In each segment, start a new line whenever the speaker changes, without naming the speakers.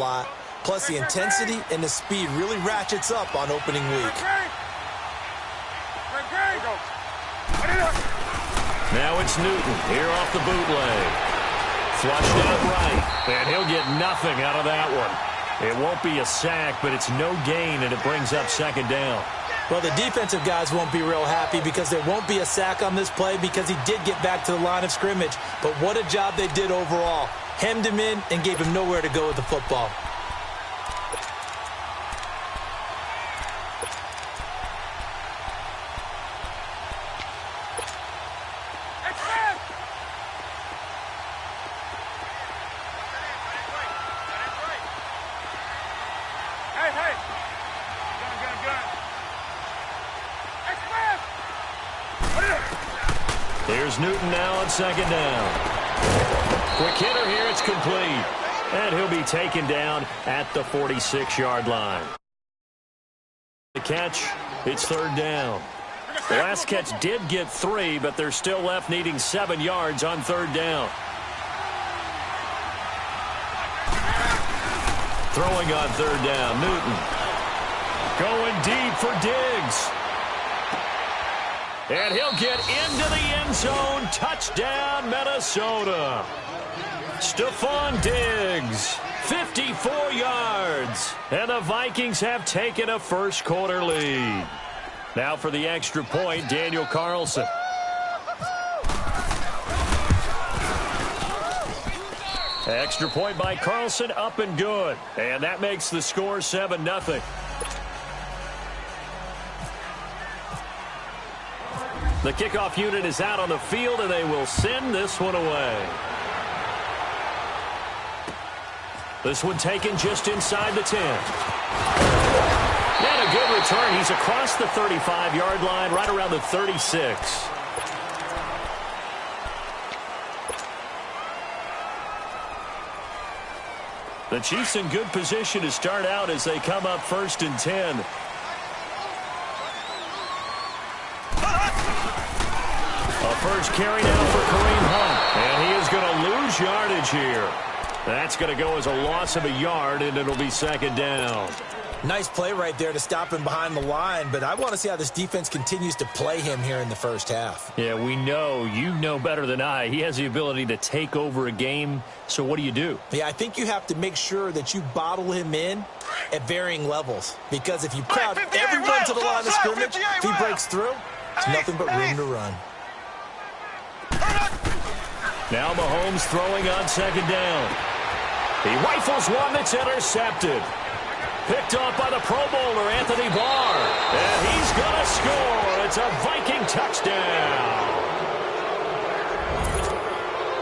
lot. Plus, the intensity and the speed really ratchets up on opening week.
Now it's Newton here off the bootleg. Flushed out right, and he'll get nothing out of that one. It won't be a sack, but it's no gain, and it brings up second down.
Well, the defensive guys won't be real happy because there won't be a sack on this play because he did get back to the line of scrimmage. But what a job they did overall. Hemmed him in and gave him nowhere to go with the football.
Here's Newton now on second down. Quick hitter here, it's complete. And he'll be taken down at the 46-yard line. The catch, it's third down. The last catch did get 3, but they're still left needing 7 yards on third down. Throwing on third down, Newton. Going deep for Diggs. And he'll get into the end zone. Touchdown, Minnesota. Stephon Diggs, 54 yards. And the Vikings have taken a first-quarter lead. Now for the extra point, Daniel Carlson. Extra point by Carlson, up and good. And that makes the score 7-0. The kickoff unit is out on the field, and they will send this one away. This one taken just inside the 10. And a good return. He's across the 35-yard line, right around the 36. The Chiefs in good position to start out as they come up 1st and 10. A first carry now for Kareem Hunt. And he is going to lose yardage here. That's going to go as a loss of a yard, and it'll be second down.
Nice play right there to stop him behind the line, but I want to see how this defense continues to play him here in the first half.
Yeah, we know. You know better than I. He has the ability to take over a game, so what do?
Yeah, I think you have to make sure that you bottle him in at varying levels, because if you crowd everyone to the line of scrimmage, if he breaks through, it's nothing but room to run.
Now Mahomes throwing on second down. He rifles one that's intercepted. Picked off by the Pro Bowler, Anthony Barr. And he's going to score. It's a Viking touchdown.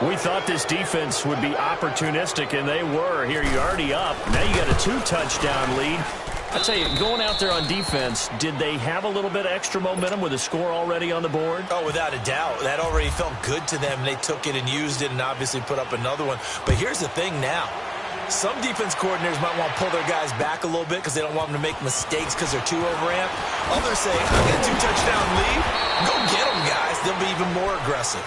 We thought this defense would be opportunistic, and they were. Here, you're already up. Now you got a 2-touchdown lead. I tell you, going out there on defense, did they have a little bit of extra momentum with a score already on the board?
Oh, without a doubt. That already felt good to them. They took it and used it and obviously put up another one. But here's the thing now. Some defense coordinators might want to pull their guys back a little bit because they don't want them to make mistakes because they're too overamped. Others say, I got a 2-touchdown lead. Go get them, guys. They'll be even more aggressive.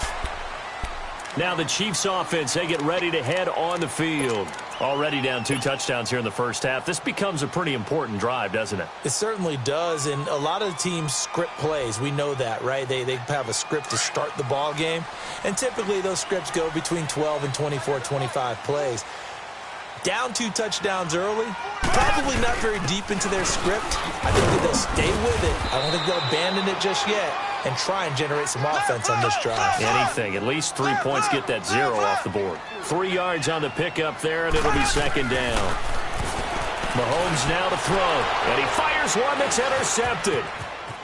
Now the Chiefs offense, they get ready to head on the field. Already down 2 touchdowns here in the first half. This becomes a pretty important drive, doesn't it?
It certainly does, and a lot of the teams script plays. We know that, right? They have a script to start the ball game, and typically those scripts go between 12 and 24, 25 plays. Down 2 touchdowns early, probably not very deep into their script. I think that they'll stay with it. I don't think they'll abandon it just yet and try and generate some offense on this drive.
Anything. At least 3 points, get that 0 off the board. 3 yards on the pickup there, and it'll be second down. Mahomes now to throw, and he fires one that's intercepted.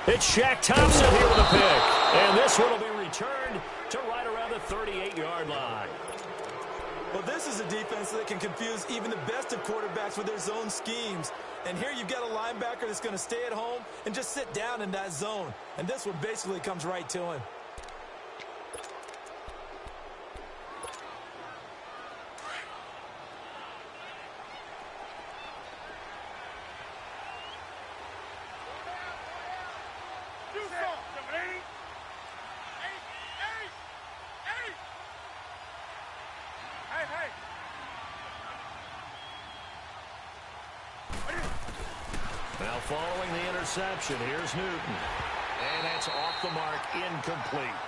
It's Shaq Thompson here with a pick, and this one will be returned to right around the 38-yard line.
Well, this is a defense that can confuse even the best of quarterbacks with their zone schemes. And here you've got a linebacker that's going to stay at home and just sit down in that zone. And this one basically comes right to him.
Now following the interception, here's Newton. And that's off the mark, incomplete.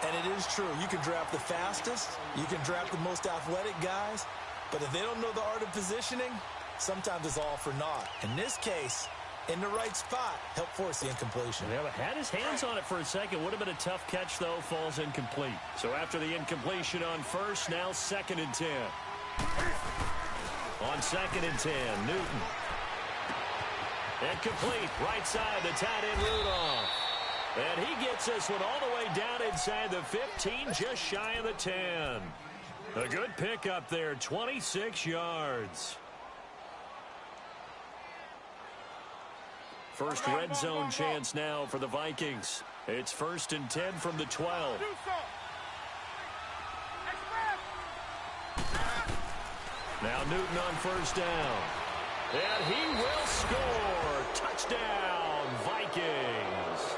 And it is true. You can draft the fastest. You can draft the most athletic guys. But if they don't know the art of positioning, sometimes it's all for naught. In this case, in the right spot, helped force the incompletion.
Yeah, but had his hands on it for a second. Would have been a tough catch, though. Falls incomplete. So after the incompletion on first, now 2nd and 10. On 2nd and 10, Newton. Incomplete. Right side, the tight end Rudolph. And he gets this one all the way down inside the 15, just shy of the 10. A good pickup there, 26 yards. First red zone chance now for the Vikings. It's 1st and 10 from the 12. Now Newton on 1st down. And he will score. Touchdown, Vikings.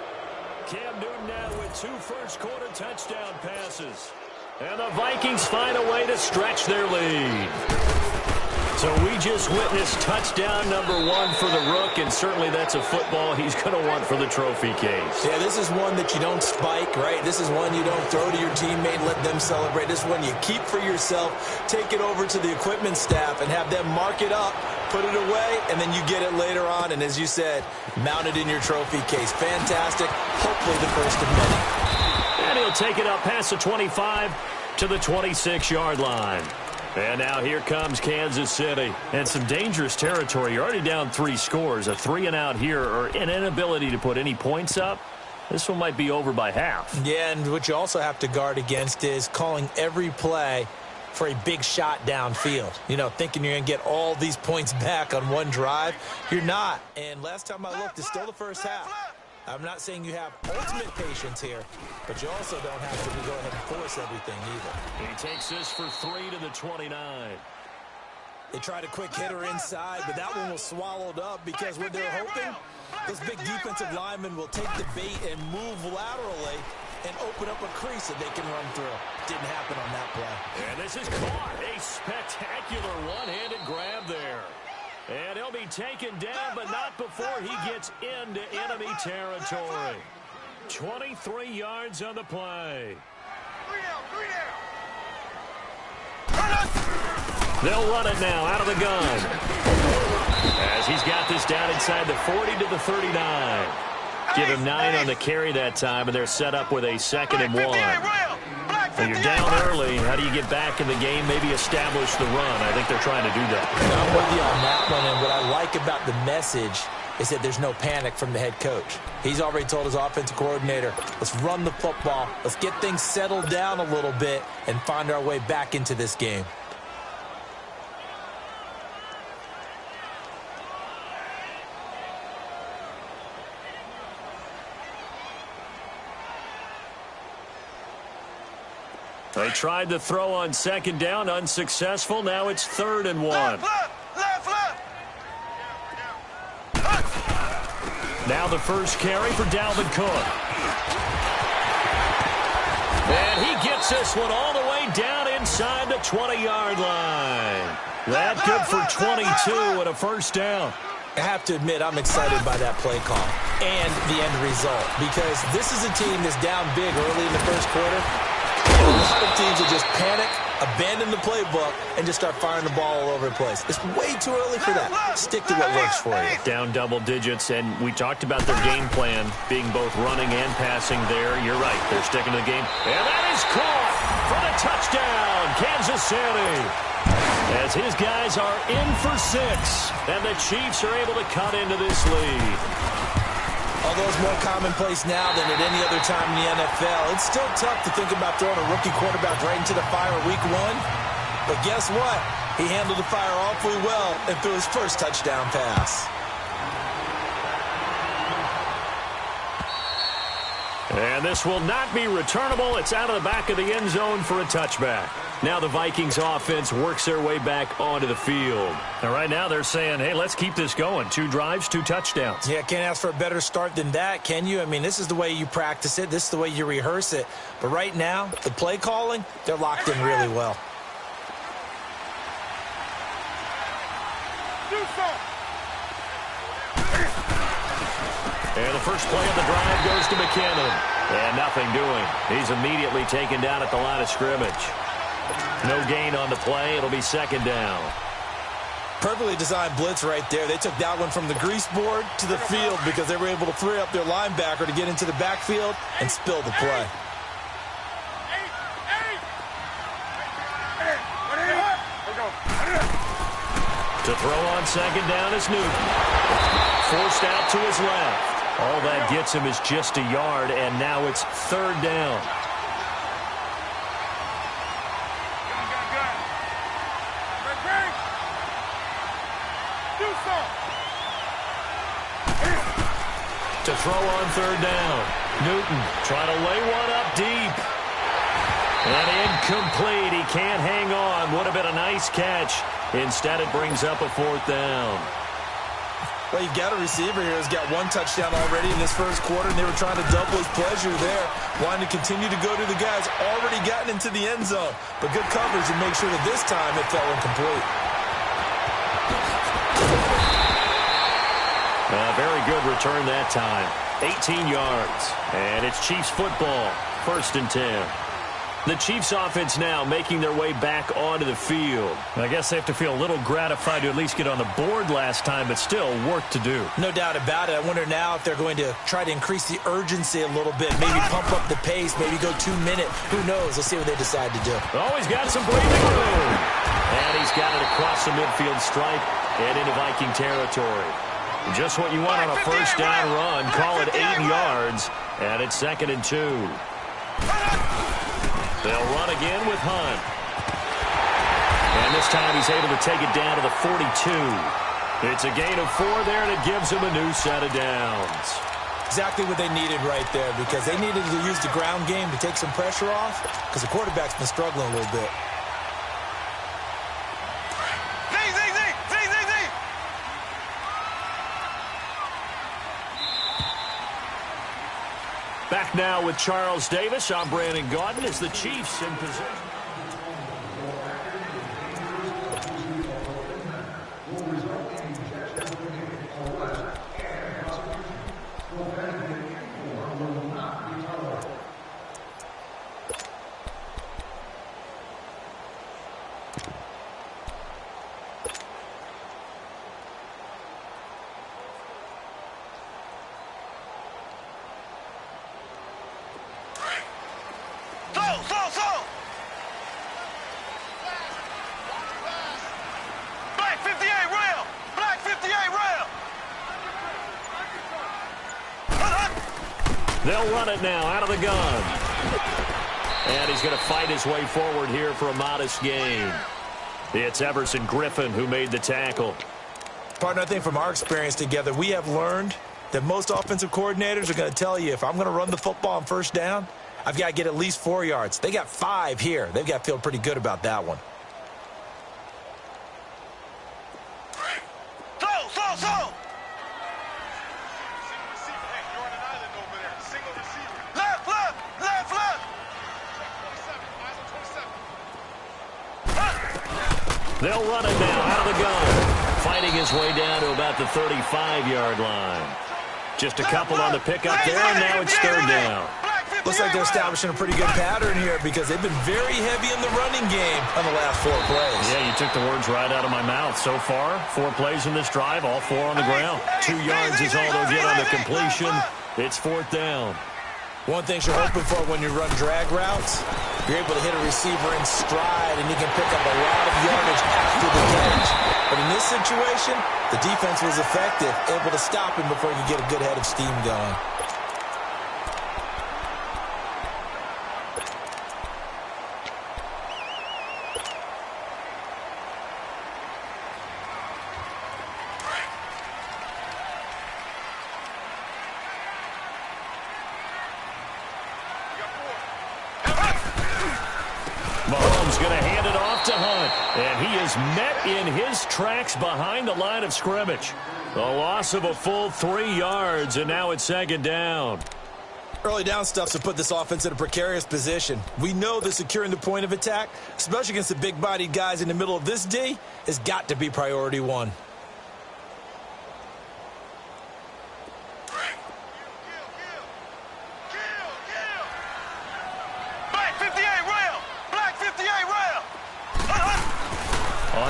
Cam Newton now with 2 first-quarter touchdown passes. And the Vikings find a way to stretch their lead. So we just witnessed touchdown number 1 for the Rook, and certainly that's a football he's going to want for the trophy case.
Yeah, this is one that you don't spike, right? This is one you don't throw to your teammate and let them celebrate. This one you keep for yourself, take it over to the equipment staff, and have them mark it up, put it away, and then you get it later on, and as you said, mount it in your trophy case. Fantastic. Hopefully the first of many.
And he'll take it up past the 25 to the 26-yard line. And now here comes Kansas City. And some dangerous territory. You're already down 3 scores. A 3-and-out here, or an inability to put any points up. This one might be over by half.
Yeah, and what you also have to guard against is calling every play for a big shot downfield. You know, thinking you're going to get all these points back on one drive. You're not. And last time I looked, it's still the first half. I'm not saying you have ultimate patience here, but you also don't have to go ahead and force everything either.
He takes this for 3 to the 29.
They tried a quick hitter inside, but that one was swallowed up because what they're hoping, this big defensive lineman will take the bait and move laterally and open up a crease that they can run through. Didn't happen on that play.
And this is caught. A spectacular one-handed grab there. And he'll be taken down, but not before he gets into enemy territory. 23 yards on the play. They'll run it now out of the gun. As he's got this down inside the 40 to the 39. Give him 9 on the carry that time, and they're set up with a 2nd and 1. When you're down early, how do you get back in the game, maybe establish the run? I think they're trying to do that.
I'm with you on that one, and what I like about the message is that there's no panic from the head coach. He's already told his offensive coordinator, let's run the football, let's get things settled down a little bit and find our way back into this game.
They tried to throw on 2nd down, unsuccessful. Now it's 3rd and 1.
Left.
Now the first carry for Dalvin Cook. And he gets this one all the way down inside the 20-yard line. That good for 22 and a 1st down.
I have to admit, I'm excited by that play call and the end result because this is a team that's down big early in the first quarter. A lot of teams will just panic, abandon the playbook, and just start firing the ball all over the place. It's way too early for that. Stick to what works for you.
Down double digits, and we talked about their game plan being both running and passing there. You're right. They're sticking to the game. And that is caught for the touchdown, Kansas City. As his guys are in for 6, and the Chiefs are able to cut into this lead.
Although it's more commonplace now than at any other time in the NFL, it's still tough to think about throwing a rookie quarterback right into the fire week 1. But guess what? He handled the fire awfully well and threw his first touchdown pass.
And this will not be returnable. It's out of the back of the end zone for a touchback. Now the Vikings offense works their way back onto the field. And right now they're saying, hey, let's keep this going. 2 drives, 2 touchdowns.
Yeah, can't ask for a better start than that, can you? I mean, this is the way you practice it. This is the way you rehearse it. But right now, the play calling, they're locked in really well.
And the first play of the drive goes to McKinnon. And nothing doing. He's immediately taken down at the line of scrimmage. No gain on the play. It'll be second down.
Perfectly designed blitz right there. They took that one from the grease board to the field because they were able to free up their linebacker to get into the backfield and spill the play.
To throw on second down is Newton. Forced out to his left. All that gets him is just a yard, and now it's third down. To throw on third down. Newton trying to lay one up deep. And incomplete. He can't hang on. Would have been a nice catch. Instead, it brings up a fourth down.
Well, you've got a receiver here who's got one touchdown already in this first quarter, and they were trying to double his pleasure there, wanting to continue to go to the guys already gotten into the end zone. But good coverage to make sure that this time it fell incomplete.
Very good return that time. 18 yards. And it's Chiefs football. First and 10. The Chiefs offense now making their way back onto the field. I guess they have to feel a little gratified to at least get on the board last time, but still work to do.
No doubt about it. I wonder now if they're going to try to increase the urgency a little bit, maybe pump up the pace, maybe go 2 minute. Who knows? Let's see what they decide to do.
Oh, he's got some breathing room. And he's got it across the midfield stripe and into Viking territory. Just what you want on a first down run. Call it 8 yards, and it's second and 2. They'll run again with Hunt. And this time he's able to take it down to the 42. It's a gain of 4 there, and it gives him a new set of downs.
Exactly what they needed right there, because they needed to use the ground game to take some pressure off, because the quarterback's been struggling a little bit.
Back now with Charles Davis. I'm Brandon Gaudin as the Chiefs in position. They'll run it now out of the gun. And he's going to fight his way forward here for a modest gain. It's Everson Griffin who made the tackle.
Partner, I think from our experience together, we have learned that most offensive coordinators are going to tell you, if I'm going to run the football on first down, I've got to get at least 4 yards. They got 5 here. They've got to feel pretty good about that one.
They'll run it now out of the gun. Fighting his way down to about the 35-yard line. Just a couple on the pickup there, and now it's third down.
Looks like they're establishing a pretty good pattern here because they've been very heavy in the running game on the last 4 plays.
Yeah, you took the words right out of my mouth. So far, 4 plays in this drive, all 4 on the ground. 2 yards is all they'll get on the completion. It's fourth down.
One thing you're hoping for when you run drag routes, you're able to hit a receiver in stride, and you can pick up a lot of yardage after the catch. But in this situation, the defense was effective, able to stop him before he could get a good head of steam going.
Mahomes going to hand it off to Hunt. And he is met in his tracks behind the line of scrimmage. A loss of a full 3 yards, and now it's second down.
Early down stuff's to put this offense in a precarious position. We know that securing the point of attack, especially against the big-bodied guys in the middle of this D, has got to be priority 1.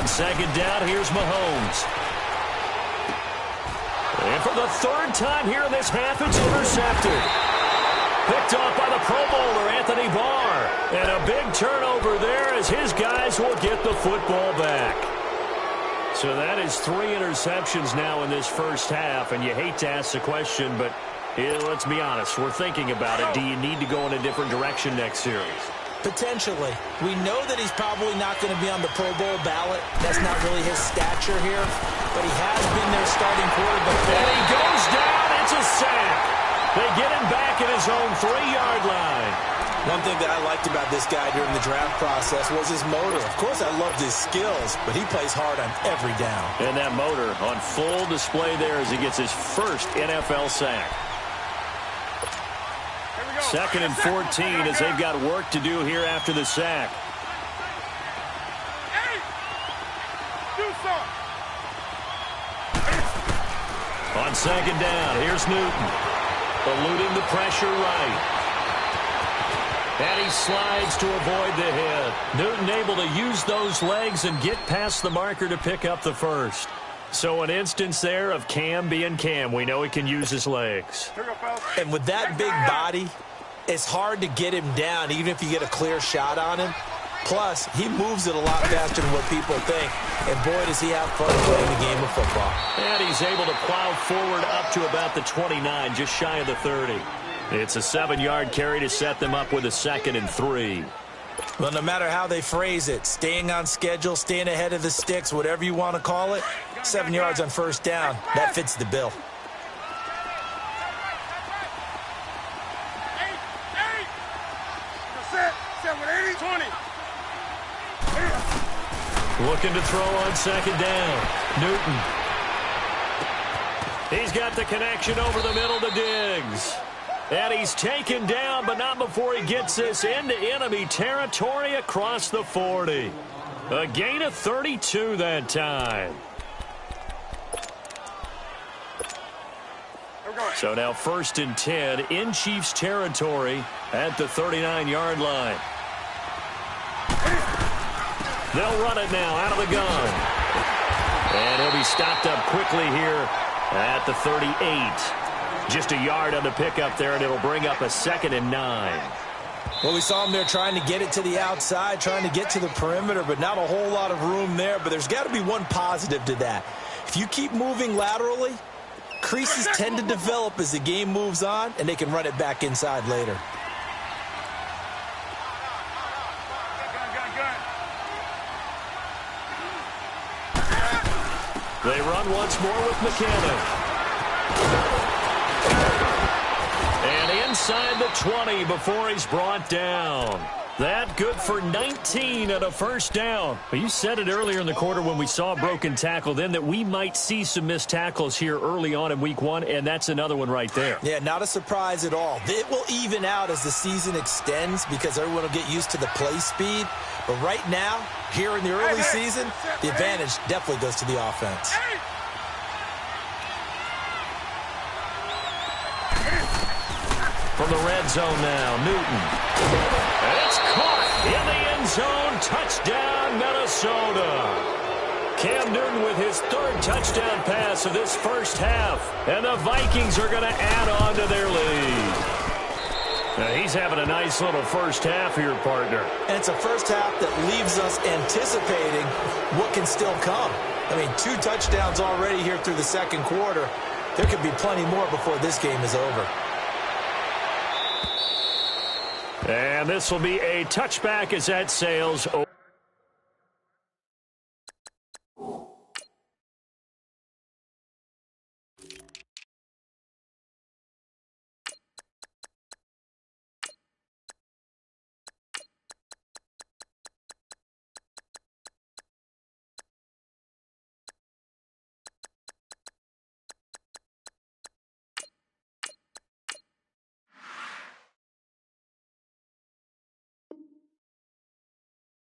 On second down, here's Mahomes. And for the third time here in this half, it's intercepted. Picked off by the Pro Bowler, Anthony Barr. And a big turnover there as his guys will get the football back. So that is 3 interceptions now in this first half. And you hate to ask the question, but let's be honest. We're thinking about it. Do you need to go in a different direction next series?
Potentially. We know that he's probably not going to be on the Pro Bowl ballot. That's not really his stature here. But he has been their starting quarterback.
And he goes down. It's a sack. They get him back at his own 3-yard line.
One thing that I liked about this guy during the draft process was his motor. Of course, I loved his skills, but he plays hard on every down.
And that motor on full display there as he gets his first NFL sack. 2nd and 14 as they've got work to do here after the sack. On second down, here's Newton. Eluding the pressure right. And he slides to avoid the hit. Newton able to use those legs and get past the marker to pick up the first. So an instance there of Cam being Cam. We know he can use his legs.
And with that big body, it's hard to get him down, even if you get a clear shot on him. Plus, he moves it a lot faster than what people think. And boy, does he have fun playing the game of football.
And he's able to plow forward up to about the 29, just shy of the 30. It's a 7-yard carry to set them up with a 2nd and 3.
Well, no matter how they phrase it, staying on schedule, staying ahead of the sticks, whatever you want to call it, 7 yards on first down, that fits the bill.
Looking to throw on second down. Newton. He's got the connection over the middle to Diggs. And he's taken down, but not before he gets this into enemy territory across the 40. A gain of 32 that time. So now 1st and 10 in Chiefs territory at the 39-yard line. They'll run it now out of the gun. And he'll be stopped up quickly here at the 38. Just a yard on the pickup there, and it'll bring up a 2nd and 9.
Well, we saw him there trying to get it to the outside, trying to get to the perimeter, but not a whole lot of room there. But there's got to be one positive to that. If you keep moving laterally, creases tend to develop as the game moves on, and they can run it back inside later.
They run once more with McKinnon. And inside the 20 before he's brought down. That good for 19 and a first down. But you said it earlier in the quarter when we saw a broken tackle then that we might see some missed tackles here early on in week 1, and that's another one right there.
Yeah, not a surprise at all. It will even out as the season extends because everyone will get used to the play speed. But right now, here in the early season, the advantage definitely goes to the offense.
From the red zone now, Newton. And it's caught in the end zone. Touchdown, Minnesota. Cam Newton with his 3rd touchdown pass of this first half. And the Vikings are going to add on to their lead. Now he's having a nice little first half here, partner.
And it's a first half that leaves us anticipating what can still come. I mean, 2 touchdowns already here through the 2nd quarter. There could be plenty more before this game is over.
And this will be a touchback as that sails over.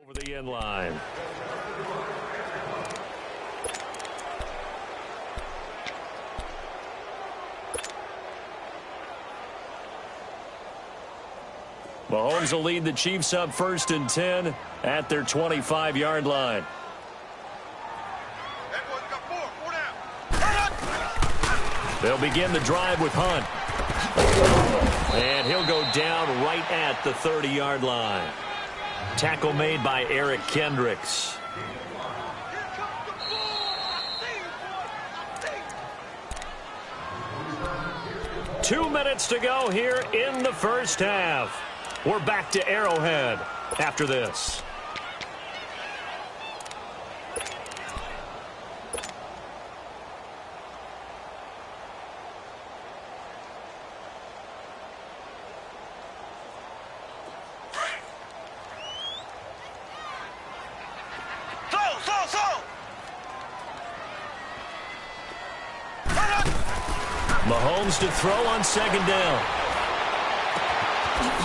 Over the end line. Mahomes will lead the Chiefs up 1st and 10 at their 25-yard line. They'll begin the drive with Hunt. And he'll go down right at the 30-yard line. Tackle made by Eric Kendricks. Two minutes to go here in the first half. We're back to Arrowhead after this. Mahomes to throw on second down.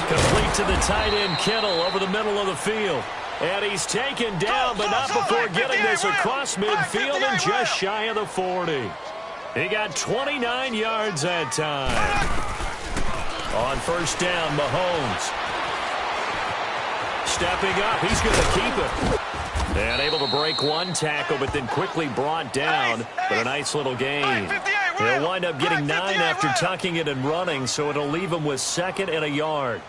Complete to the tight end, Kittle, over the middle of the field. And he's taken down, but not before getting this across midfield and just shy of the 40. He got 29 yards that time. On first down, Mahomes. Stepping up, he's going to keep it. And able to break one tackle, but then quickly brought down. But a nice little gain. He'll wind up getting 9 after tucking it and running, so it'll leave him with 2nd and a yard.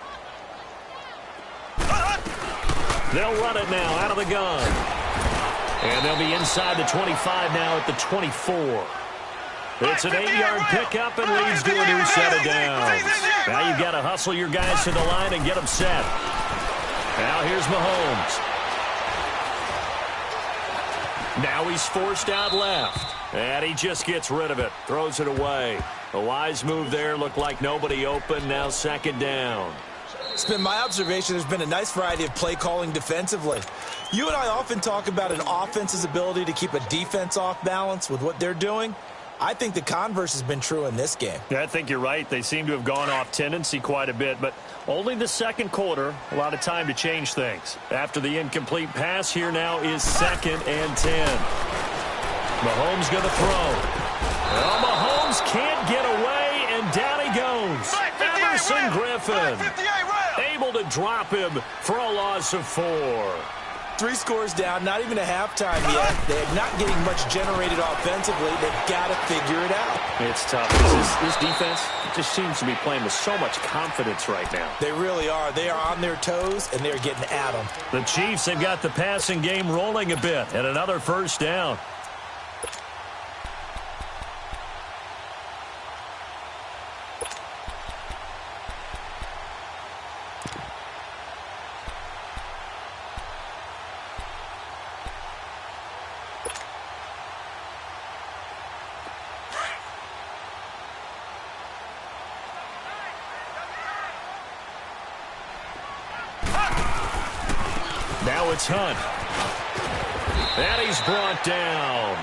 They'll run it now out of the gun. And they'll be inside the 25 now at the 24. It's an 8-yard pickup and leads to a new set of downs. Now you've got to hustle your guys to the line and get them set. Now here's Mahomes. Now he's forced out left. And he just gets rid of it. Throws it away. A wise move there. Looked like nobody open. Now 2nd down.
It's been my observation there's been a nice variety of play calling defensively. You and I often talk about an offense's ability to keep a defense off balance with what they're doing. I think the converse has been true in this game.
Yeah, I think you're right. They seem to have gone off tendency quite a bit, but only the second quarter, a lot of time to change things. After the incomplete pass, here now is 2nd and 10. Mahomes going to throw. Well, Mahomes can't get away, and down he goes. Emerson Griffin able to drop him for a loss of 4.
3 scores down, not even a halftime yet. They're not getting much generated offensively. They've got to figure it out.
It's tough. This defense just seems to be playing with so much confidence right now.
They really are. They are on their toes, and they're getting at them.
The Chiefs have got the passing game rolling a bit, and another first down. Now it's Hunt. And he's brought down.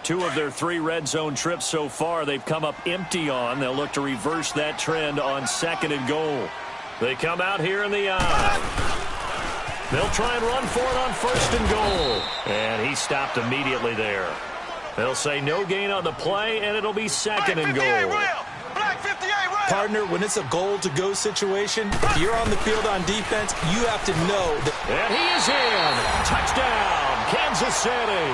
Two of their 3 red zone trips so far, they've come up empty on. They'll look to reverse that trend on 2nd and goal. They come out here in the eye. They'll try and run for it on 1st and goal. And he stopped immediately there. They'll say no gain on the play, and it'll be 2nd and goal.
Partner, when it's a goal-to-go situation, if you're on the field on defense, you have to know that.
And he is in. Touchdown, Kansas City.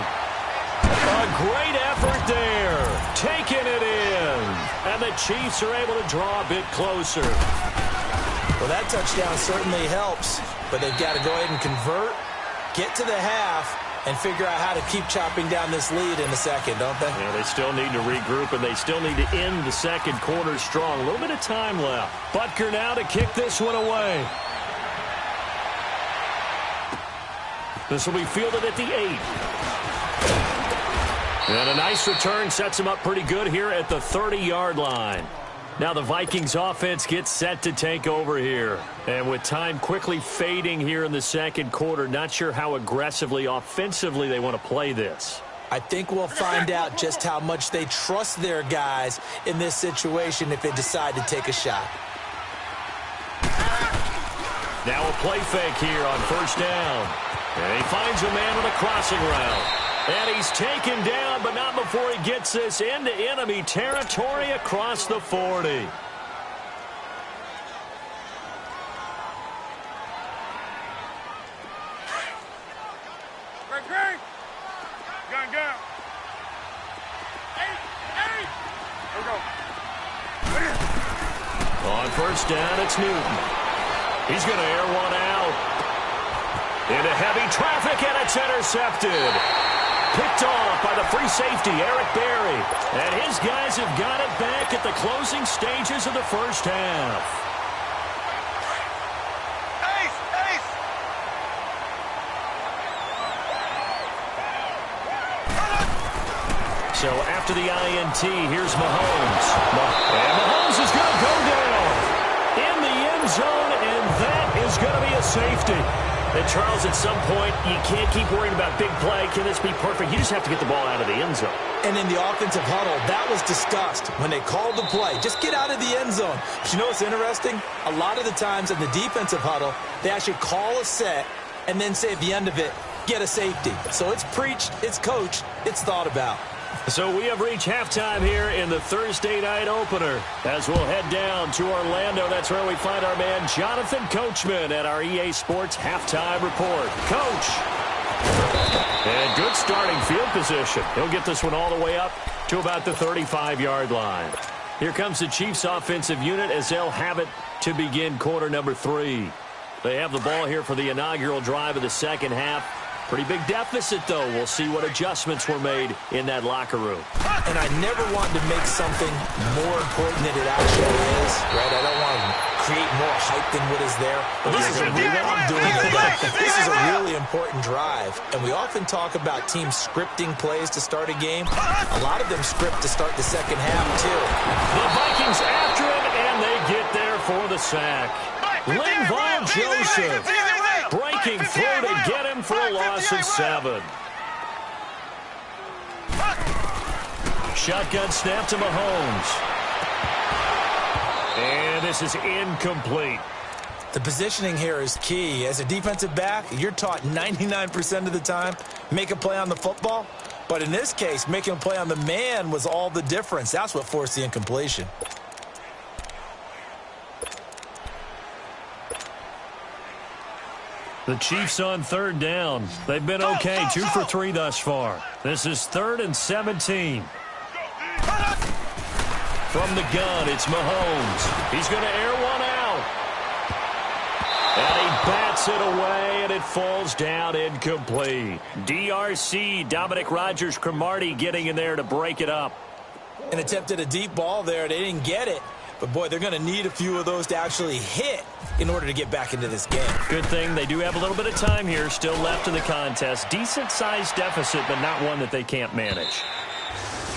A great effort there. Taking it in. And the Chiefs are able to draw a bit closer.
Well, that touchdown certainly helps, but they've got to go ahead and convert, get to the half, and figure out how to keep chopping down this lead in the second, don't they?
Yeah, they still need to regroup, and they still need to end the second quarter strong. A little bit of time left. Butker now to kick this one away. This will be fielded at the 8. And a nice return sets him up pretty good here at the 30-yard line. Now the Vikings offense gets set to take over here. And with time quickly fading here in the second quarter, not sure how aggressively, offensively they want to play this.
I think we'll find out just how much they trust their guys in this situation if they decide to take a shot.
Now a play fake here on 1st down. And he finds a man with a crossing route. And he's taken down, but not before he gets this into enemy territory across the 40. On first down, it's Newton. He's going to air one out. Into heavy traffic, and it's intercepted. Picked off by the free safety, Eric Berry. And his guys have got it back at the closing stages of the first half.
Ace! Ace!
So after the INT, here's Mahomes. And Mahomes is going to go down in the end zone, and that is going to be a safety. And Charles, at some point, you can't keep worrying about big play. Can this be perfect? You just have to get the ball out of the end zone.
And in the offensive huddle, that was discussed when they called the play. Just get out of the end zone. But you know what's interesting? A lot of the times in the defensive huddle, they actually call a set and then say at the end of it, get a safety. So it's preached, it's coached, it's thought about.
So we have reached halftime here in the Thursday night opener. As we'll head down to Orlando, that's where we find our man Jonathan Coachman at our EA Sports Halftime Report. Coach! And good starting field position. He'll get this one all the way up to about the 35-yard line. Here comes the Chiefs offensive unit as they'll have it to begin quarter number 3. They have the ball here for the inaugural drive of the second half. Pretty big deficit, though. We'll see what adjustments were made in that locker room.
And I never want to make something more important than it actually is, right? I don't want to create more hype than what is there. But this is a really important drive. And we often talk about teams scripting plays to start a game. A lot of them script to start the second half, too.
The Vikings after him, and they get there for the sack. Linval Joseph breaking through to get him for a loss of 7. Shotgun snap to Mahomes. And this is incomplete.
The positioning here is key. As a defensive back, you're taught 99% of the time, make a play on the football. But in this case, making a play on the man was all the difference. That's what forced the incompletion.
The Chiefs on third down. They've been okay, 2 for 3 thus far. This is 3rd and 17. From the gun, it's Mahomes. He's going to air one out. And he bats it away, and it falls down incomplete. DRC, Dominic Rodgers-Cromartie getting in there to break it up.
And attempted a deep ball there. They didn't get it. But, boy, they're going to need a few of those to actually hit in order to get back into this game.
Good thing they do have a little bit of time here still left in the contest. Decent-sized deficit, but not one that they can't manage.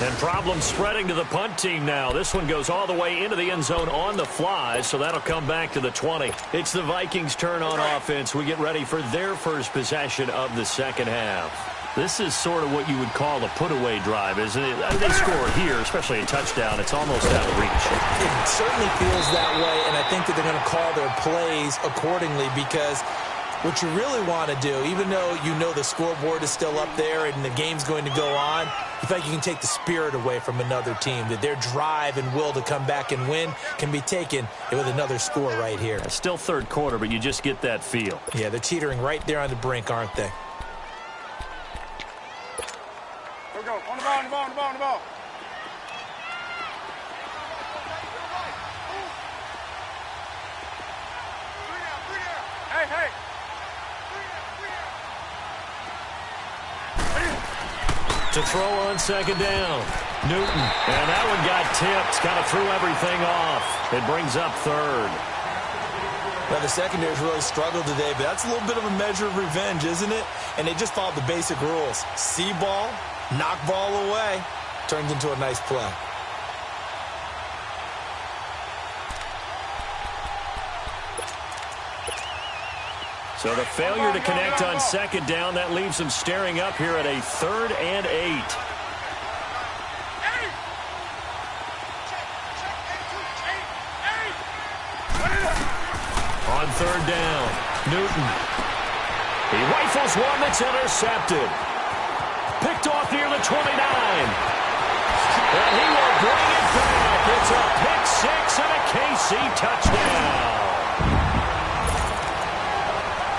And problems spreading to the punt team now. This one goes all the way into the end zone on the fly, so that'll come back to the 20. It's the Vikings' turn on offense. We get ready for their first possession of the second half. This is sort of what you would call a put-away drive, isn't it? They score here, especially a touchdown. It's almost out of reach.
It certainly feels that way, and I think that they're going to call their plays accordingly because what you really want to do, even though you know the scoreboard is still up there and the game's going to go on, you feel like you can take the spirit away from another team, that their drive and will to come back and win can be taken with another score right here.
It's still third quarter, but you just get that feel.
Yeah, they're teetering right there on the brink, aren't they?
Go. On the ball. Hey.
To throw on second down. Newton. And that one got tipped. Kind of threw everything off. It brings up third.
Well, the secondary's really struggled today, but that's a little bit of a measure of revenge, isn't it? And they just followed the basic rules. See ball, knock ball away. Turns into a nice play.
So the failure to connect on second down, that leaves them staring up here at a 3rd and 8. On third down, Newton. He rifles one that's intercepted. Picked off near the 29. And he will bring it back. It's a pick 6 and a KC touchdown.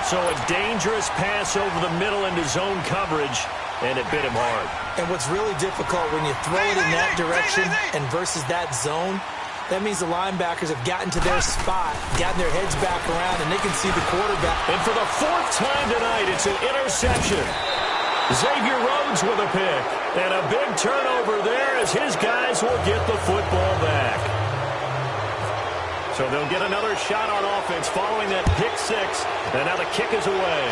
So a dangerous pass over the middle into zone coverage, and it bit him hard.
And what's really difficult when you throw it in that direction and versus that zone, That means the linebackers have gotten to their spot, gotten their heads back around, and they can see the quarterback.
And for the 4th time tonight, it's an interception. Xavier Rhodes with a pick. And a big turnover there as his guys will get the football back. So they'll get another shot on offense following that pick 6. And now the kick is away.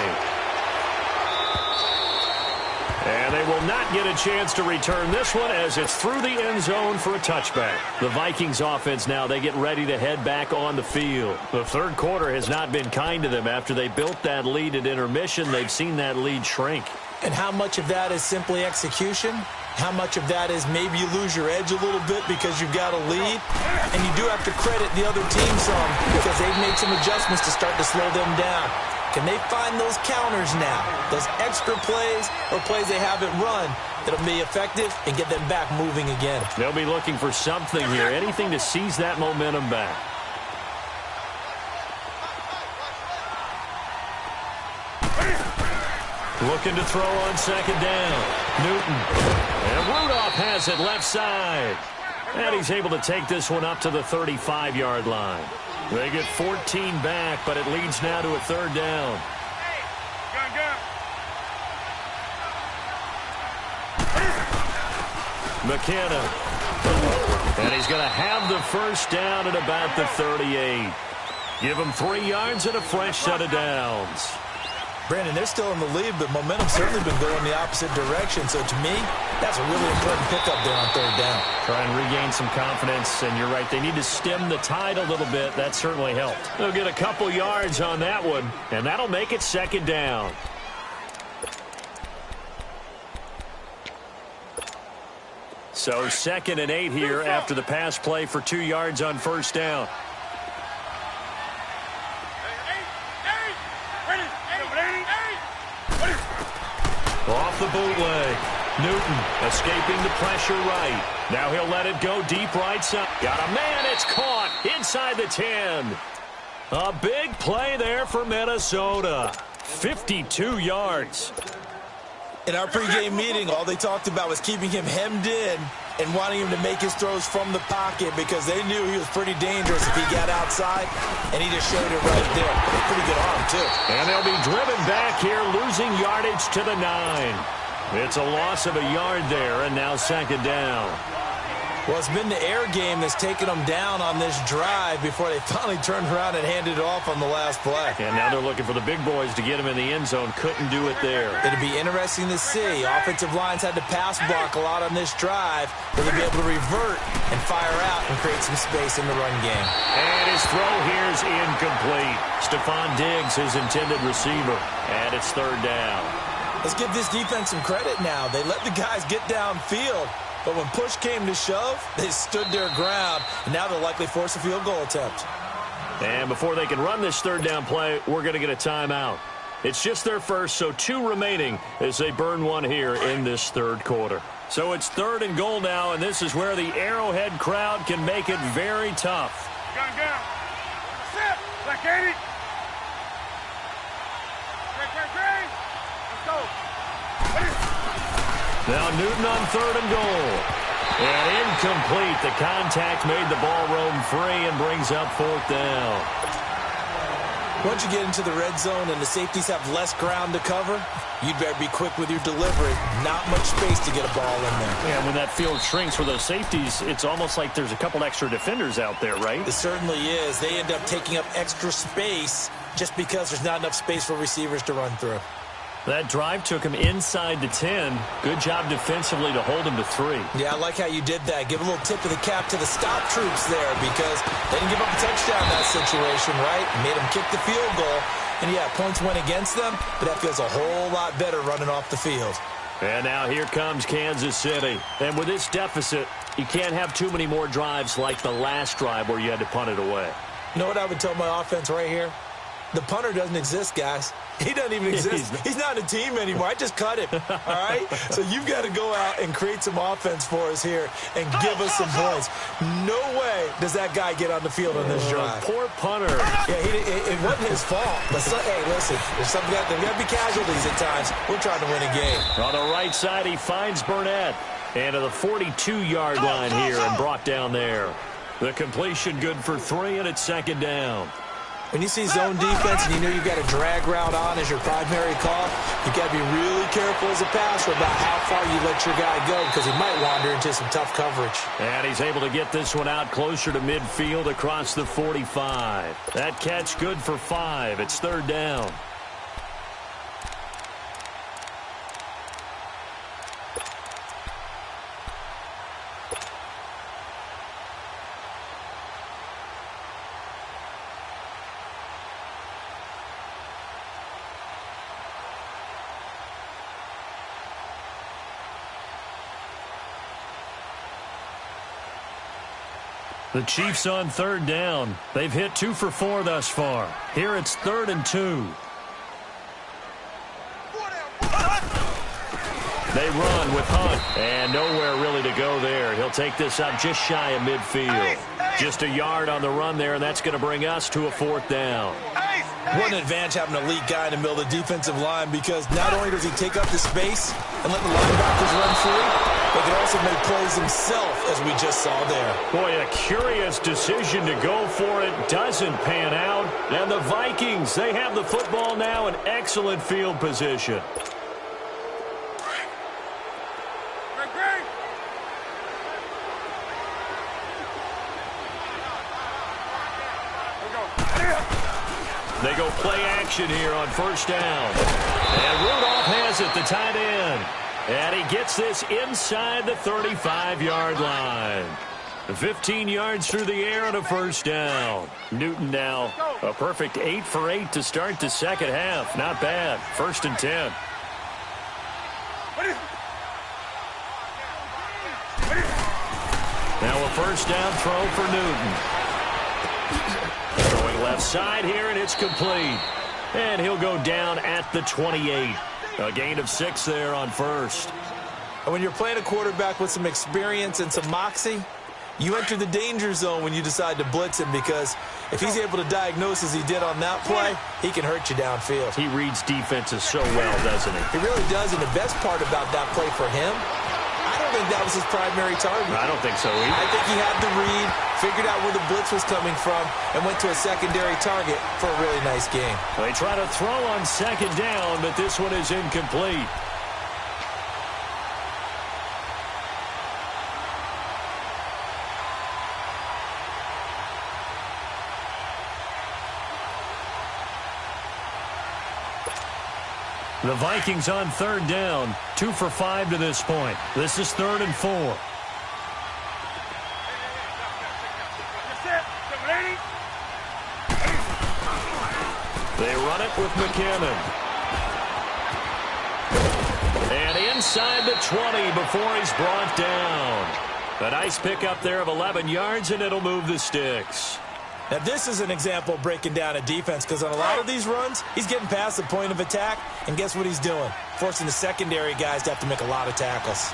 And they will not get a chance to return this one as it's through the end zone for a touchback. The Vikings offense now, they get ready to head back on the field. The third quarter has not been kind to them. After they built that lead at intermission, they've seen that lead shrink.
And how much of that is simply execution? How much of that is maybe you lose your edge a little bit because you've got a lead? And you do have to credit the other team some because they've made some adjustments to start to slow them down. Can they find those counters now, those extra plays or plays they haven't run that'll be effective and get them back moving again?
They'll be looking for something here, anything to seize that momentum back. Looking to throw on second down. Newton. And Rudolph has it left side. And he's able to take this one up to the 35-yard line. They get 14 back, but it leads now to a third down. McKenna. And he's going to have the first down at about the 38. Give him 3 yards and a fresh set of downs.
Brandon, they're still in the lead, but momentum's certainly been going the opposite direction. So to me, that's a really important pickup there on third down.
Try and regain some confidence, and you're right. They need to stem the tide a little bit. That certainly helped. They'll get a couple yards on that one, and that'll make it second down. So 2nd and 8 here after the pass play for 2 yards on first down. Off the bootleg. Newton escaping the pressure right. Now he'll let it go deep right side. Got a man. It's caught inside the 10. A big play there for Minnesota. 52 yards.
In our pregame meeting, all they talked about was keeping him hemmed in and wanting him to make his throws from the pocket because they knew he was pretty dangerous if he got outside, and he just showed it right there. Pretty good arm, too.
And they'll be driven back here, losing yardage to the 9. It's a loss of a yard there, and now second down.
Well, it's been the air game that's taken them down on this drive before they finally turned around and handed it off on the last play.
And now they're looking for the big boys to get him in the end zone. Couldn't do it there.
It'll be interesting to see. Offensive lines had to pass block a lot on this drive. Will they be able to revert and fire out and create some space in the run game?
And his throw here is incomplete. Stephon Diggs, his intended receiver. And it's third down.
Let's give this defense some credit now. They let the guys get downfield. But when push came to shove, they stood their ground. And now they'll likely force a field goal attempt.
And before they can run this third down play, we're going to get a timeout. It's just their first, so 2 remaining as they burn one here in this third quarter. So it's 3rd and goal now, and this is where the Arrowhead crowd can make it very tough.
Gun. Sit. Black 80. Great. Let's go.
Now Newton on 3rd and goal. And incomplete. The contact made the ball roam free and brings up 4th down.
Once you get into the red zone and the safeties have less ground to cover, you'd better be quick with your delivery. Not much space to get a ball in there.
Yeah, when that field shrinks for those safeties, it's almost like there's a couple extra defenders out there, right?
It certainly is. They end up taking up extra space just because there's not enough space for receivers to run through.
That drive took him inside the 10. Good job defensively to hold him to 3.
Yeah, I like how you did that. Give a little tip of the cap to the stop troops there because they didn't give up a touchdown in that situation, right? Made them kick the field goal. And, yeah, points went against them, but that feels a whole lot better running off the field.
And now here comes Kansas City. And with this deficit, you can't have too many more drives like the last drive where you had to punt it away.
You know what I would tell my offense right here? The punter doesn't exist, guys. He doesn't even exist. He's not a team anymore. I just cut him, all right? So you've got to go out and create some offense for us here and give us some points. No way does that guy get on the field on this drive.
Poor punter.
Yeah, it wasn't his fault. But, hey, listen, there's got to be casualties at times. We're trying to win a game.
On the right side, he finds Burnett. And to the 42-yard line here and brought down there. The completion good for 3, and it's second down.
When you see zone defense and you know you've got a drag route on as your primary call, you've got to be really careful as a passer about how far you let your guy go because he might wander into some tough coverage.
And he's able to get this one out closer to midfield across the 45. That catch good for 5. It's third down. The Chiefs on third down. They've hit 2 for 4 thus far. Here it's 3rd and 2. They run with Hunt, and nowhere really to go there. He'll take this up just shy of midfield. Just a yard on the run there, and that's going to bring us to a 4th down.
What an advantage having an elite guy in the middle of the defensive line because not only does he take up the space and let the linebackers run free, but he can also make plays himself, as we just saw there.
Boy, a curious decision to go for it. Doesn't pan out. And the Vikings, they have the football now in excellent field position. They go play action here on first down. And Rudolph has it, the tight end. And he gets this inside the 35-yard line. 15 yards through the air on a first down. Newton now a perfect 8 for 8 to start the second half. Not bad. 1st and 10. Now a first down throw for Newton. Throwing left side here, and it's complete. And he'll go down at the 28. A gain of 6 there on first.
And when you're playing a quarterback with some experience and some moxie, you enter the danger zone when you decide to blitz him because if he's able to diagnose as he did on that play, he can hurt you downfield.
He reads defenses so well, doesn't he?
He really does, and the best part about that play for him, I don't think that was his primary target.
I don't think so either.
I think he had the read, figured out where the blitz was coming from, and went to a secondary target for a really nice game.
They try to throw on second down, but this one is incomplete. The Vikings on third down, 2 for 5 to this point. This is 3rd and 4. They run it with McKinnon. And inside the 20 before he's brought down. A nice pickup there of 11 yards, and it'll move the sticks.
Now, this is an example of breaking down a defense because on a lot of these runs, he's getting past the point of attack, and guess what he's doing? Forcing the secondary guys to have to make a lot of tackles.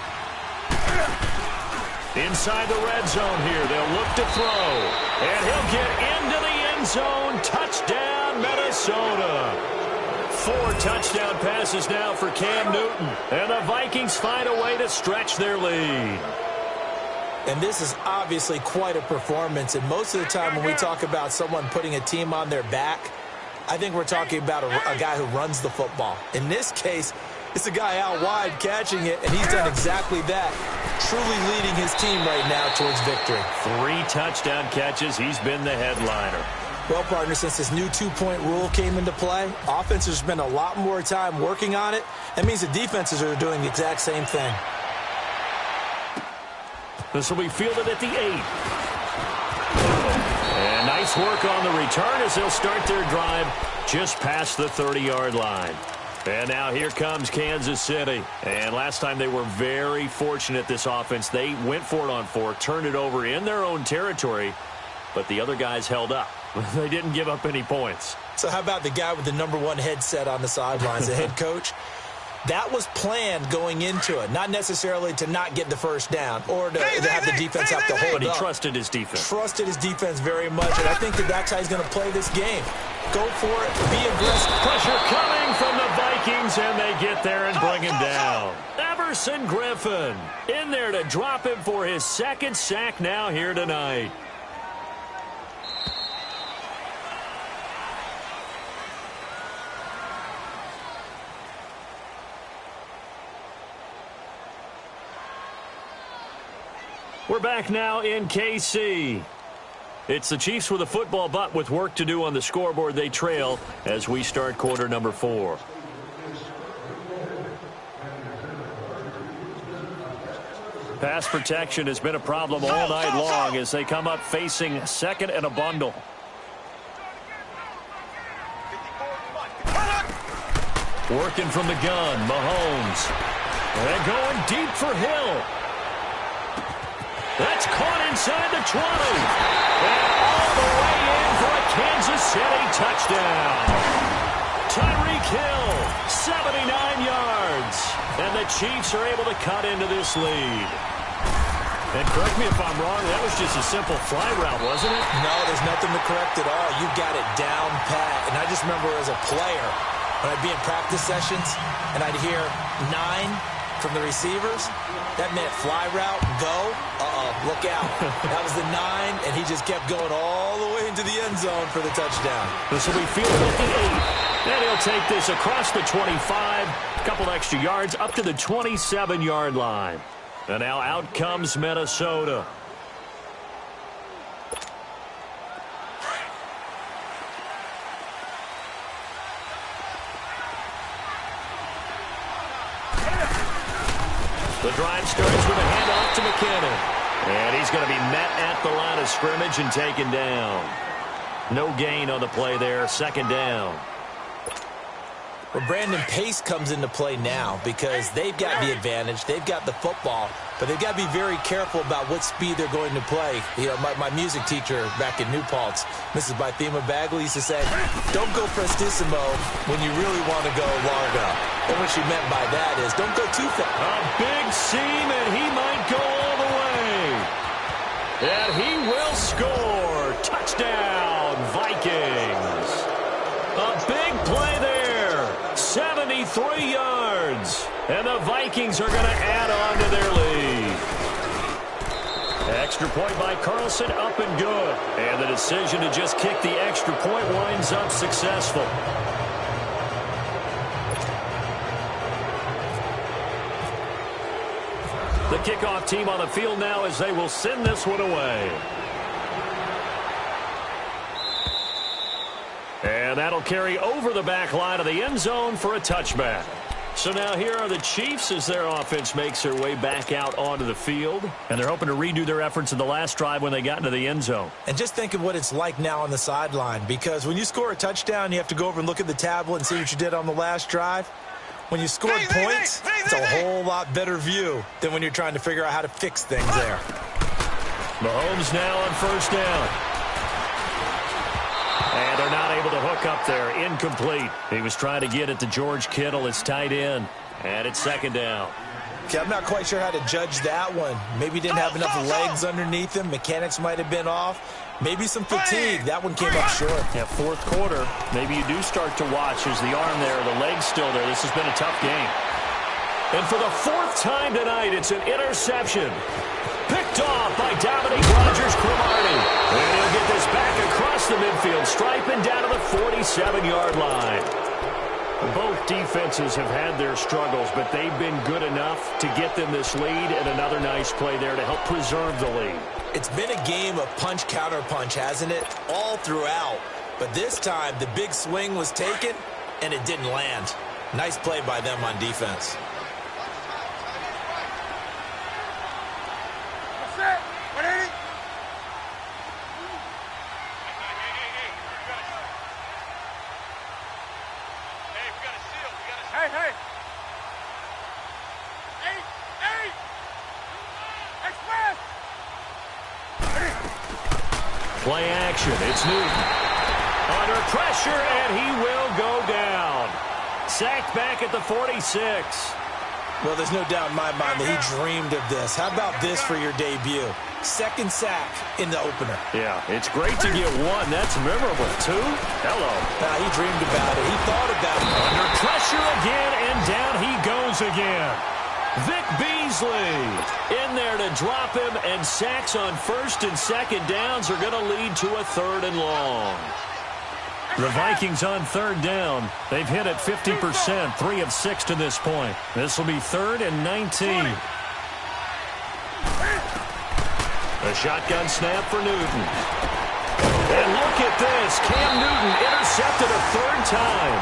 Inside the red zone here, they'll look to throw. And he'll get into the end zone. Touchdown, Minnesota. 4 touchdown passes now for Cam Newton. And the Vikings find a way to stretch their lead.
And this is obviously quite a performance. And most of the time when we talk about someone putting a team on their back, I think we're talking about a guy who runs the football. In this case, it's a guy out wide catching it, and he's done exactly that, truly leading his team right now towards victory.
3 touchdown catches. He's been the headliner.
Well, partner, since this new 2-point rule came into play, offenses spend a lot more time working on it. That means the defenses are doing the exact same thing.
This will be fielded at the 8. And nice work on the return as they'll start their drive just past the 30-yard line. And now here comes Kansas City. And last time they were very fortunate, this offense. They went for it on 4, turned it over in their own territory, but the other guys held up. They didn't give up any points.
So how about the guy with the #1 headset on the sidelines, the head coach? That was planned going into it, not necessarily to not get the first down or to have the defense have to hold up.
But he trusted his defense.
Trusted his defense very much, and I think that's how he's going to play this game. Go for it, be aggressive.
Pressure coming from the Vikings, and they get there and bring him down. Everson Griffin in there to drop him for his 2nd sack now here tonight. We're back now in KC. It's the Chiefs with a football, but with work to do on the scoreboard. They trail as we start quarter number 4. Pass protection has been a problem all night long as they come up facing second and a bundle. Working from the gun, Mahomes. And going deep for Hill. That's caught inside the 20. And all the way in for a Kansas City touchdown. Tyreek Hill, 79 yards. And the Chiefs are able to cut into this lead. And correct me if I'm wrong, that was just a simple fly route, wasn't it?
No, there's nothing to correct at all. You got it down pat. And I just remember as a player, when I'd be in practice sessions and I'd hear 9 from the receivers, that meant fly route, go, look out. That was the 9, and he just kept going all the way into the end zone for the touchdown.
This will be field goal at 8. And he'll take this across the 25, a couple extra yards up to the 27-yard line. And now out comes Minnesota. The drive starts with a handoff to McKinnon. And he's going to be met at the line of scrimmage and taken down. No gain on the play there, second down.
Well, Brandon, pace comes into play now because they've got the advantage. They've got the football, but they've got to be very careful about what speed they're going to play. You know, my music teacher back in New Paltz, Mrs. Bythema Bagley, used to say, don't go prestissimo when you really want to go largo. And what she meant by that is don't go too fast.
A big seam, and he might go all the way. And he will score. Touchdown, Vikings. A big play there. 73 yards. And the Vikings are going to add on to their lead. Extra point by Carlson, up and good. And the decision to just kick the extra point winds up successful. The kickoff team on the field now as they will send this one away. And that'll carry over the back line of the end zone for a touchback. So now here are the Chiefs as their offense makes their way back out onto the field. And they're hoping to redo their efforts in the last drive when they got into the end zone.
And just think of what it's like now on the sideline, because when you score a touchdown, you have to go over and look at the tablet and see what you did on the last drive. When you scored points, it's a whole lot better view than when you're trying to figure out how to fix things there.
Mahomes now on first down. And they're not able to hook up there. Incomplete. He was trying to get it to George Kittle, his tight end. And it's second down.
Okay, I'm not quite sure how to judge that one. Maybe he didn't have enough legs underneath him. Mechanics might have been off. Maybe some fatigue. That one came up short.
Yeah, fourth quarter. Maybe you do start to watch as the arm there, the leg's still there. This has been a tough game. And for the 4th time tonight, it's an interception. Picked off by Dominique Rodgers-Cromartie. And he'll get this back across the midfield stripe and down to the 47-yard line. Both defenses have had their struggles, but they've been good enough to get them this lead, and another nice play there to help preserve the lead.
It's been a game of punch-counter-punch, hasn't it? All throughout. But this time, the big swing was taken, and it didn't land. Nice play by them on defense.
Play action. It's Newton. Under pressure, and he will go down. Sacked back at the 46.
Well, there's no doubt in my mind that he dreamed of this. How about this for your debut? Second sack in the opener.
Yeah, it's great to get one. That's memorable. 2? Hello.
He dreamed about it. He thought about it.
Under pressure again, and down he goes again. Vic Beasley in there to drop him, and sacks on first and second downs are going to lead to a 3rd and long. The Vikings on 3rd down. They've hit it 50%, 3 of 6 to this point. This will be 3rd and 19. A shotgun snap for Newton. And look at this. Cam Newton intercepted a third time.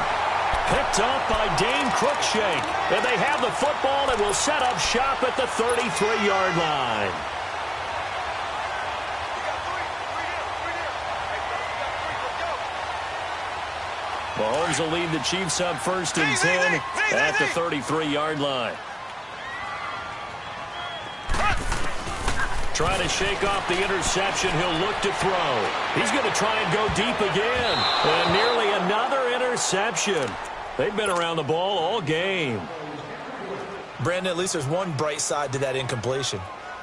Picked off by Dane Cruikshank. And they have the football and will set up shop at the 33-yard line. Mahomes will lead the Chiefs up 1st and 10 at the 33-yard line. Trying to shake off the interception. He'll look to throw. He's going to try and go deep again. And nearly another interception. They've been around the ball all game.
Brandon, at least there's one bright side to that incompletion.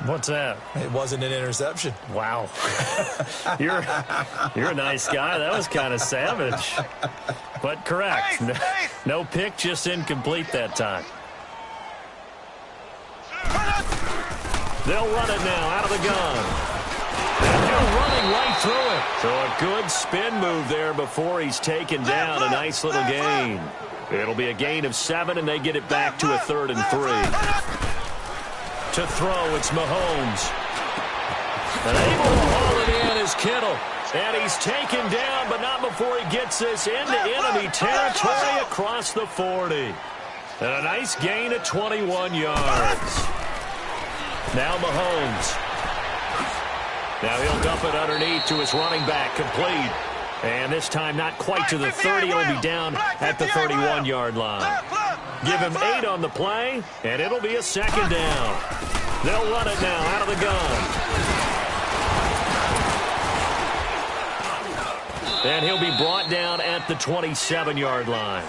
What's that?
It wasn't an interception.
Wow. You're a nice guy. That was kind of savage. But correct. No pick, just incomplete that time. They'll run it now out of the gun. And they're running right through it. So a good spin move there before he's taken down. A nice little gain. It'll be a gain of 7, and they get it back to a 3rd and 3. To throw, it's Mahomes. And able to haul it in is Kittle. And he's taken down, but not before he gets this into enemy territory across the 40. And a nice gain of 21 yards. Now Mahomes. Now he'll dump it underneath to his running back, complete. And this time not quite to the 30. He'll be down at the 31-yard line. Give him 8 on the play, and it'll be a 2nd down. They'll run it now out of the gun. And he'll be brought down at the 27-yard line.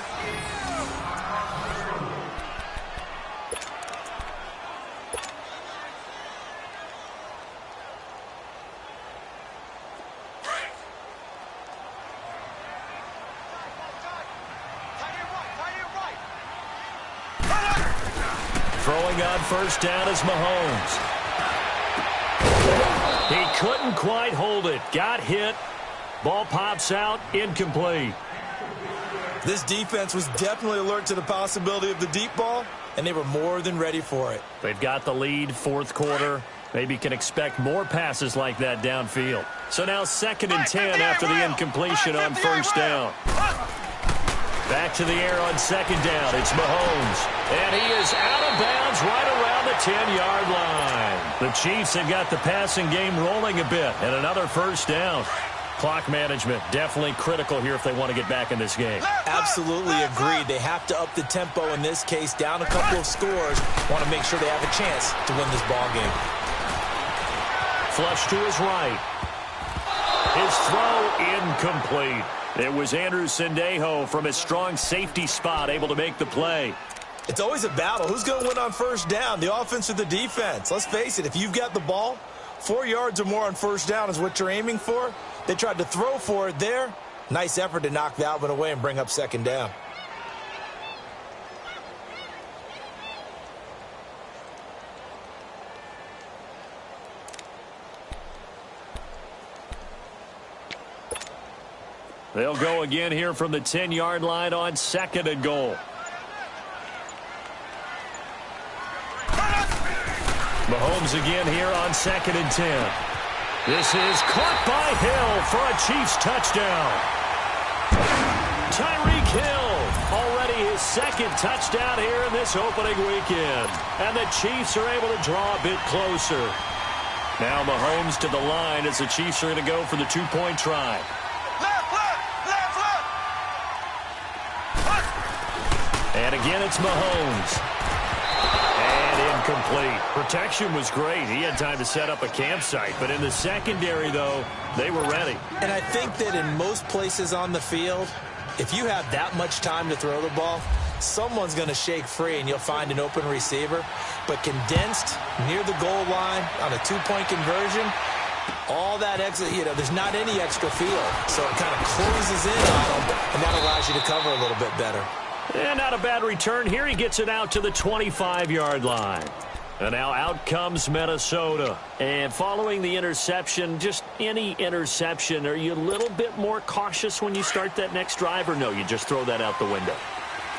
Throwing on 1st down is Mahomes. He couldn't quite hold it. Got hit. Ball pops out. Incomplete.
This defense was definitely alert to the possibility of the deep ball, and they were more than ready for it.
They've got the lead, 4th quarter. Maybe can expect more passes like that downfield. So now 2nd and 10 after the incompletion on 1st down. Back to the air on 2nd down. It's Mahomes. And he is out of bounds right around the 10-yard line. The Chiefs have got the passing game rolling a bit. And another 1st down. Clock management definitely critical here if they want to get back in this game.
Absolutely agreed. They have to up the tempo in this case. Down a couple of scores. Want to make sure they have a chance to win this ball game.
Flush to his right. His throw incomplete. It was Andrew Sendejo from his strong safety spot able to make the play.
It's always a battle. Who's going to win on 1st down, the offense or the defense? Let's face it, if you've got the ball, 4 yards or more on 1st down is what you're aiming for. They tried to throw for it there. Nice effort to knock that one away and bring up 2nd down.
They'll go again here from the 10-yard line on 2nd and goal. Mahomes again here on 2nd and 10. This is caught by Hill for a Chiefs touchdown. Tyreek Hill, already his 2nd touchdown here in this opening weekend. And the Chiefs are able to draw a bit closer. Now Mahomes to the line as the Chiefs are going to go for the 2-point try. And again, it's Mahomes. And incomplete. Protection was great. He had time to set up a campsite. But in the secondary, though, they were ready.
And I think that in most places on the field, if you have that much time to throw the ball, someone's going to shake free and you'll find an open receiver. But condensed near the goal line on a 2-point conversion, all that extra, there's not any extra field. So it kind of closes in on them, and that allows you to cover a little bit better.
And not a bad return here. He gets it out to the 25-yard line. And now out comes Minnesota. And following the interception, just any interception, are you a little bit more cautious when you start that next drive, or no, you just throw that out the window?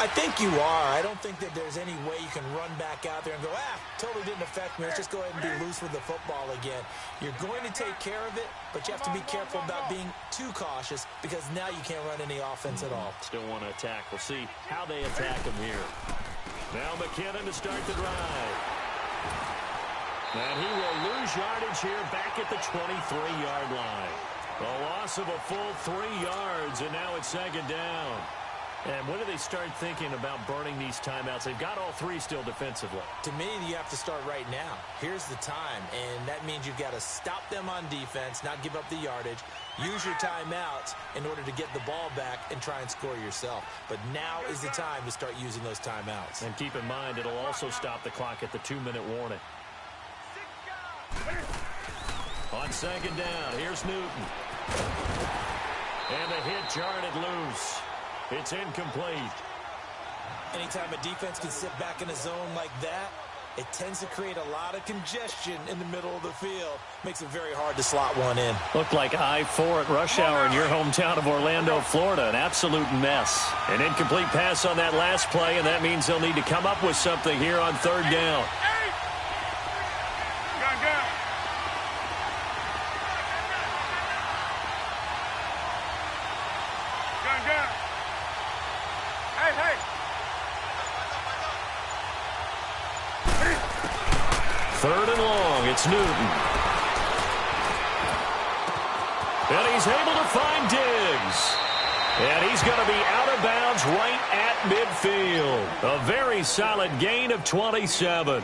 I think you are. I don't think that there's any way you can run back out there and go, totally didn't affect me. Let's just go ahead and be loose with the football again. You're going to take care of it, but you have to be careful about being too cautious because now you can't run any offense at all.
Still want to attack. We'll see how they attack him here. Now McKinnon to start the drive. And he will lose yardage here back at the 23-yard line. A loss of a full 3 yards, and now it's second down. And when do they start thinking about burning these timeouts? They've got all 3 still defensively.
To me, you have to start right now. Here's the time, and that means you've got to stop them on defense, not give up the yardage, use your timeouts in order to get the ball back and try and score yourself. But now is the time to start using those timeouts.
And keep in mind, it'll also stop the clock at the 2-minute warning. On second down, here's Newton. And the hit jarred it loose. It's incomplete.
Anytime a defense can sit back in a zone like that, it tends to create a lot of congestion in the middle of the field. Makes it very hard to slot one in.
Looked like I-4 at rush hour in your hometown of Orlando, Florida. An absolute mess. An incomplete pass on that last play, and that means they'll need to come up with something here on third down. Third and long, it's Newton. And he's able to find Diggs. And he's going to be out of bounds right at midfield. A very solid gain of 27.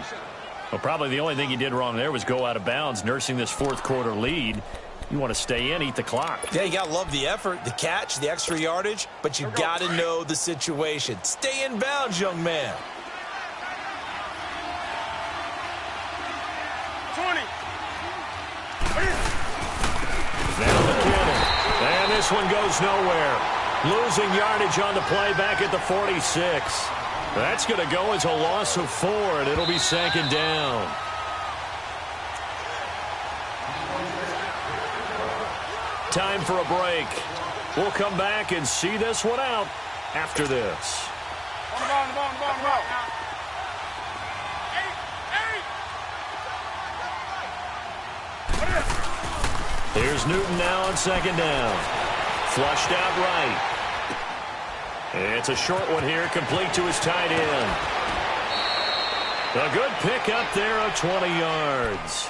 Well, probably the only thing he did wrong there was go out of bounds, nursing this fourth quarter lead. You want to stay in, eat the clock.
Yeah, you got to love the effort, the catch, the extra yardage, but you got to know the situation. Stay in bounds, young man.
20.
Now McKinnon. And this one goes nowhere. Losing yardage on the play back at the 46. That's going to go as a loss of 4, and it'll be second down. Time for a break. We'll come back and see this one out after this.
On the ball.
Here's Newton now on second down. Flushed out right. It's a short one here, complete to his tight end. A good pick up there of 20 yards.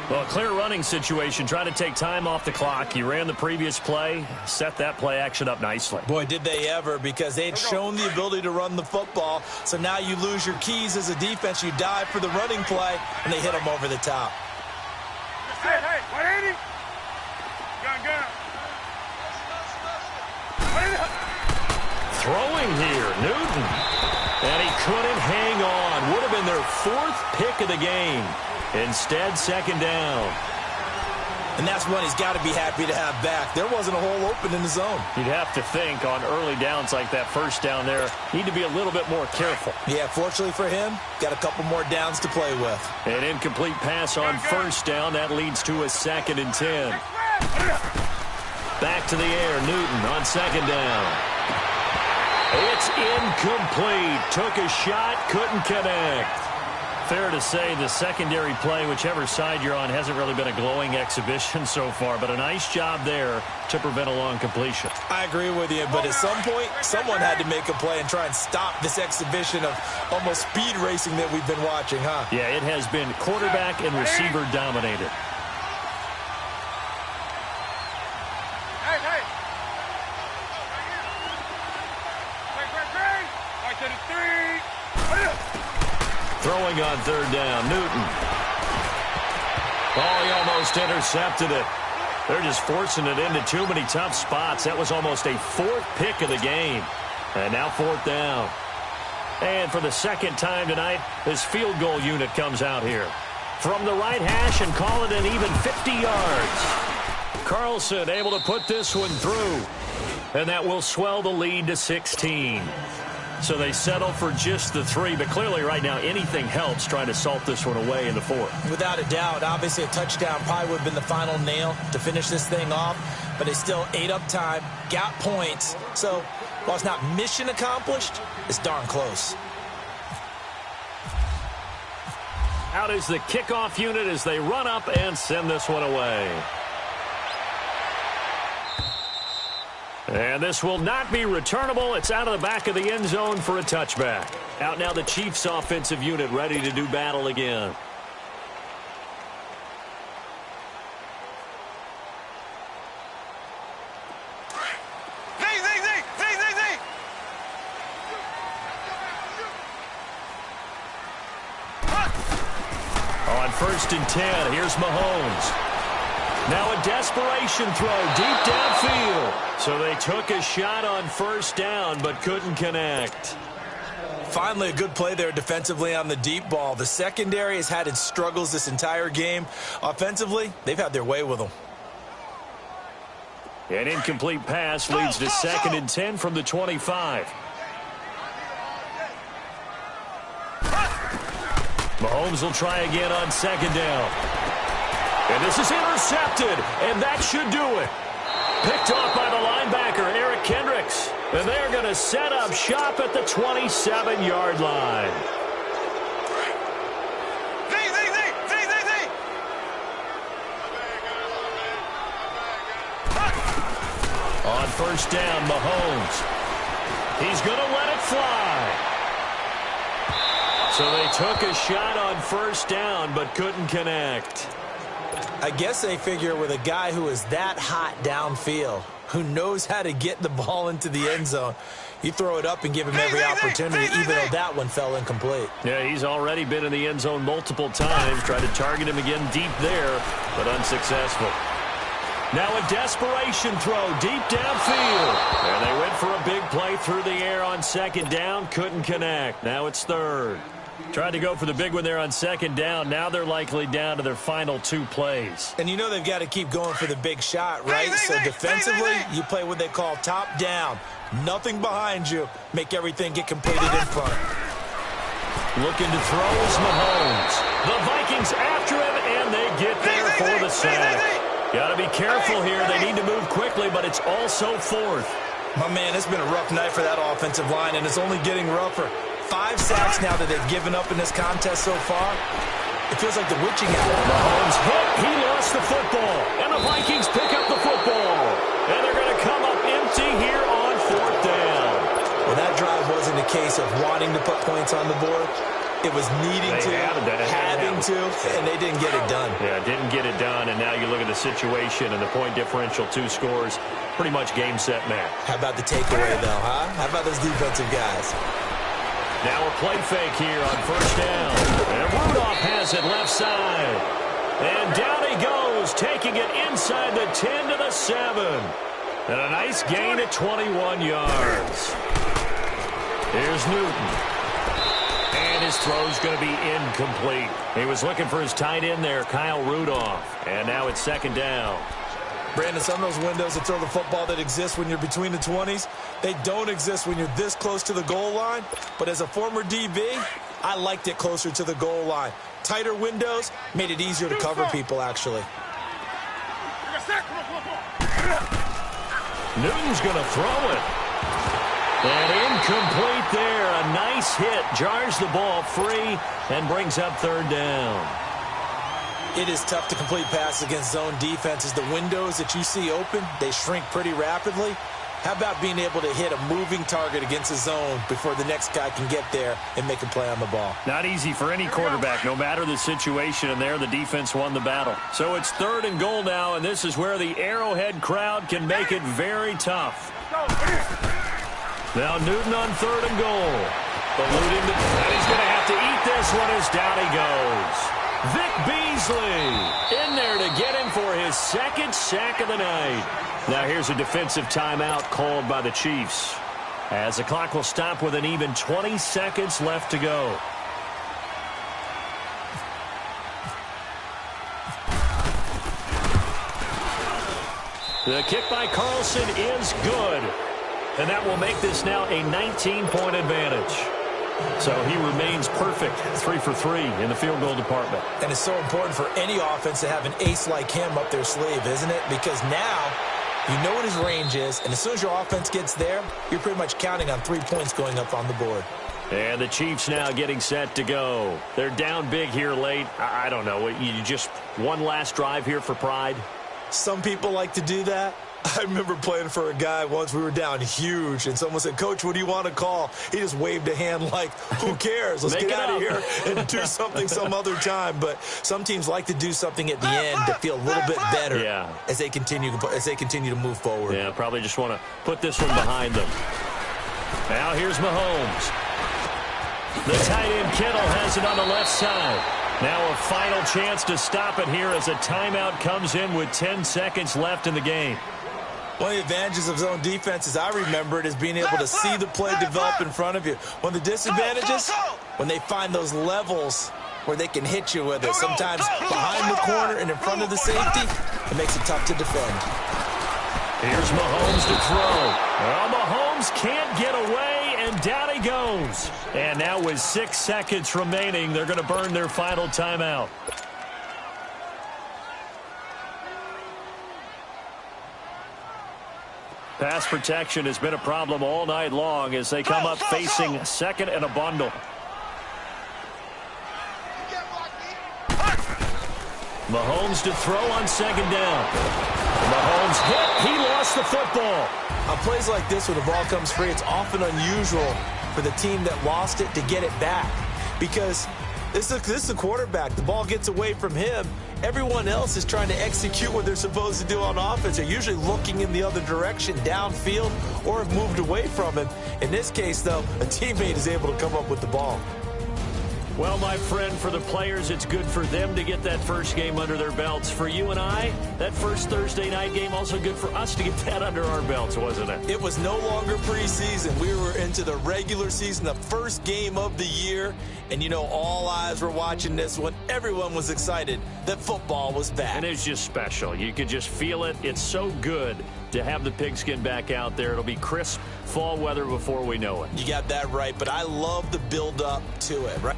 Well, a clear running situation, trying to take time off the clock. He ran the previous play, set that play action up nicely.
Boy, did they ever, because they had shown the ability to run the football. So now you lose your keys as a defense. You dive for the running play, and they hit him over the top.
Hey, 180. Gun.
Throwing here, Newton. And he couldn't hang on. Would have been their 4th pick of the game. Instead, second down.
And that's one he's got to be happy to have back. There wasn't a hole open in the zone.
You'd have to think on early downs like that first down there, need to be a little bit more careful.
Yeah, fortunately for him, got a couple more downs to play with.
An incomplete pass on first down. That leads to a 2nd and 10. Back to the air, Newton on second down. It's incomplete. Took a shot, couldn't connect. Fair to say the secondary play, whichever side you're on, hasn't really been a glowing exhibition so far, but a nice job there to prevent a long completion.
I agree with you, but at some point, someone had to make a play and try and stop this exhibition of almost speed racing that we've been watching, huh?
Yeah, it has been quarterback and receiver dominated. Throwing on third down, Newton. Oh, he almost intercepted it. They're just forcing it into too many tough spots. That was almost a 4th pick of the game. And now 4th down. And for the second time tonight, this field goal unit comes out here. From the right hash and call it an even 50 yards. Carlson able to put this one through. And that will swell the lead to 16. So they settle for just the 3, but clearly right now anything helps trying to salt this one away in the 4th.
Without a doubt, obviously a touchdown probably would have been the final nail to finish this thing off. but they still ate up time, got points. So while it's not mission accomplished, it's darn close.
Out is the kickoff unit as they run up and send this one away. And this will not be returnable. It's out of the back of the end zone for a touchback. Out now the Chiefs offensive unit ready to do battle again. On 1st and 10, here's Mahomes. Now a desperation throw deep downfield. So they took a shot on 1st down but couldn't connect.
Finally, a good play there defensively on the deep ball. The secondary has had its struggles this entire game. Offensively, they've had their way with them.
An incomplete pass leads to 2nd and 10 from the 25. Mahomes will try again on 2nd down. And this is intercepted, and that should do it. Picked off by the linebacker, Eric Kendricks. And they're going to set up shop at the 27-yard line. On 1st down, Mahomes. He's going to let it fly. So they took a shot on 1st down but couldn't connect.
I guess they figure with a guy who is that hot downfield, who knows how to get the ball into the end zone, you throw it up and give him every opportunity, even though that one fell incomplete.
Yeah, he's already been in the end zone multiple times. Tried to target him again deep there, but unsuccessful. Now a desperation throw deep downfield. And they went for a big play through the air on 2nd down. Couldn't connect. Now it's 3rd. Tried to go for the big one there on 2nd down. Now they're likely down to their final 2 plays.
And you know they've got to keep going for the big shot, right? So defensively, you play what they call top down. Nothing behind you. Make everything get completed in front.
Looking to throw is Mahomes. The Vikings after him, and they get there for the sack. Got to be careful here. They need to move quickly, but it's also 4th.
My man, it's been a rough night for that offensive line, and it's only getting rougher. 5 sacks now that they've given up in this contest so far. It feels like the witching hour.
Mahomes hit. He lost the football. And the Vikings pick up the football. And they're going to come up empty here on 4th down.
Well, that drive wasn't a case of wanting to put points on the board. It was needing to, having to, and they didn't get it done.
Yeah, didn't get it done, and now you look at the situation and the point differential, 2 scores, pretty much game, set, match.
How about the takeaway, though, huh? How about those defensive guys?
Now a play fake here on 1st down. And Rudolph has it left side. And down he goes, taking it inside the 10 to the 7. And a nice gain at 21 yards. Here's Newton. And his throw's going to be incomplete. He was looking for his tight end there, Kyle Rudolph. And now it's 2nd down.
Brandon, some of those windows to throw the football that exist when you're between the 20s, they don't exist when you're this close to the goal line. But as a former DB, I liked it closer to the goal line. Tighter windows made it easier to cover people, actually.
Newton's going to throw it. And incomplete there. A nice hit. Jars the ball free and brings up 3rd down.
It is tough to complete passes against zone defenses. The windows that you see open, they shrink pretty rapidly. How about being able to hit a moving target against a zone before the next guy can get there and make a play on the ball?
Not easy for any quarterback, no matter the situation, and there the defense won the battle. So it's 3rd and goal now, and this is where the Arrowhead crowd can make it very tough. Now Newton on 3rd and goal. And he's going to have to eat this one as down he goes. Vic Beasley in there to get him for his 2nd sack of the night. Now here's a defensive timeout called by the Chiefs, as the clock will stop with an even 20 seconds left to go. The kick by Carlson is good, and that will make this now a 19-point advantage. So he remains perfect, 3 for 3 in the field goal department.
And it's so important for any offense to have an ace like him up their sleeve, isn't it? Because now You know what his range is, and as soon as your offense gets there, you're pretty much counting on 3 points going up on the board.
And the Chiefs now getting set to go. They're down big here late. I don't know. You just one last drive here for pride?
Some people like to do that. I remember playing for a guy once. We were down huge, and someone said, "Coach, what do you want to call?" He just waved a hand like, who cares? Let's get out of here and do something some other time. But some teams like to do something at the end to feel a little bit better as they continue to move forward.
Yeah, probably just want to put this one behind them. Now here's Mahomes. The tight end Kittle has it on the left side. Now a final chance to stop it here as a timeout comes in with 10 seconds left in the game.
One of the advantages of zone defense, as I remember it, is being able to see the play develop in front of you. One of the disadvantages, when they find those levels where they can hit you with it, sometimes behind the corner and in front of the safety, it makes it tough to defend.
Here's Mahomes to throw. Well, Mahomes can't get away, and down he goes. And now with 6 seconds remaining, they're going to burn their final timeout. Pass protection has been a problem all night long as they come up facing second and a bundle. Mahomes to throw on second down. Mahomes hit. He lost the football.
On plays like this where the ball comes free, it's often unusual for the team that lost it to get it back because this is a quarterback. The ball gets away from him. Everyone else is trying to execute what they're supposed to do on offense. They're usually looking in the other direction, downfield, or have moved away from him. In this case, though, a teammate is able to come up with the ball.
Well, my friend, for the players, it's good for them to get that first game under their belts. For you and I, that first Thursday night game, also good for us to get that under our belts, wasn't it?
It was no longer preseason. We were into the regular season, the first game of the year. And, you know, all eyes were watching this one. Everyone was excited that football was back.
And it's just special. You could just feel it. It's so good to have the pigskin back out there. It'll be crisp fall weather before we know it.
You got that right, but I love the build-up to it, right?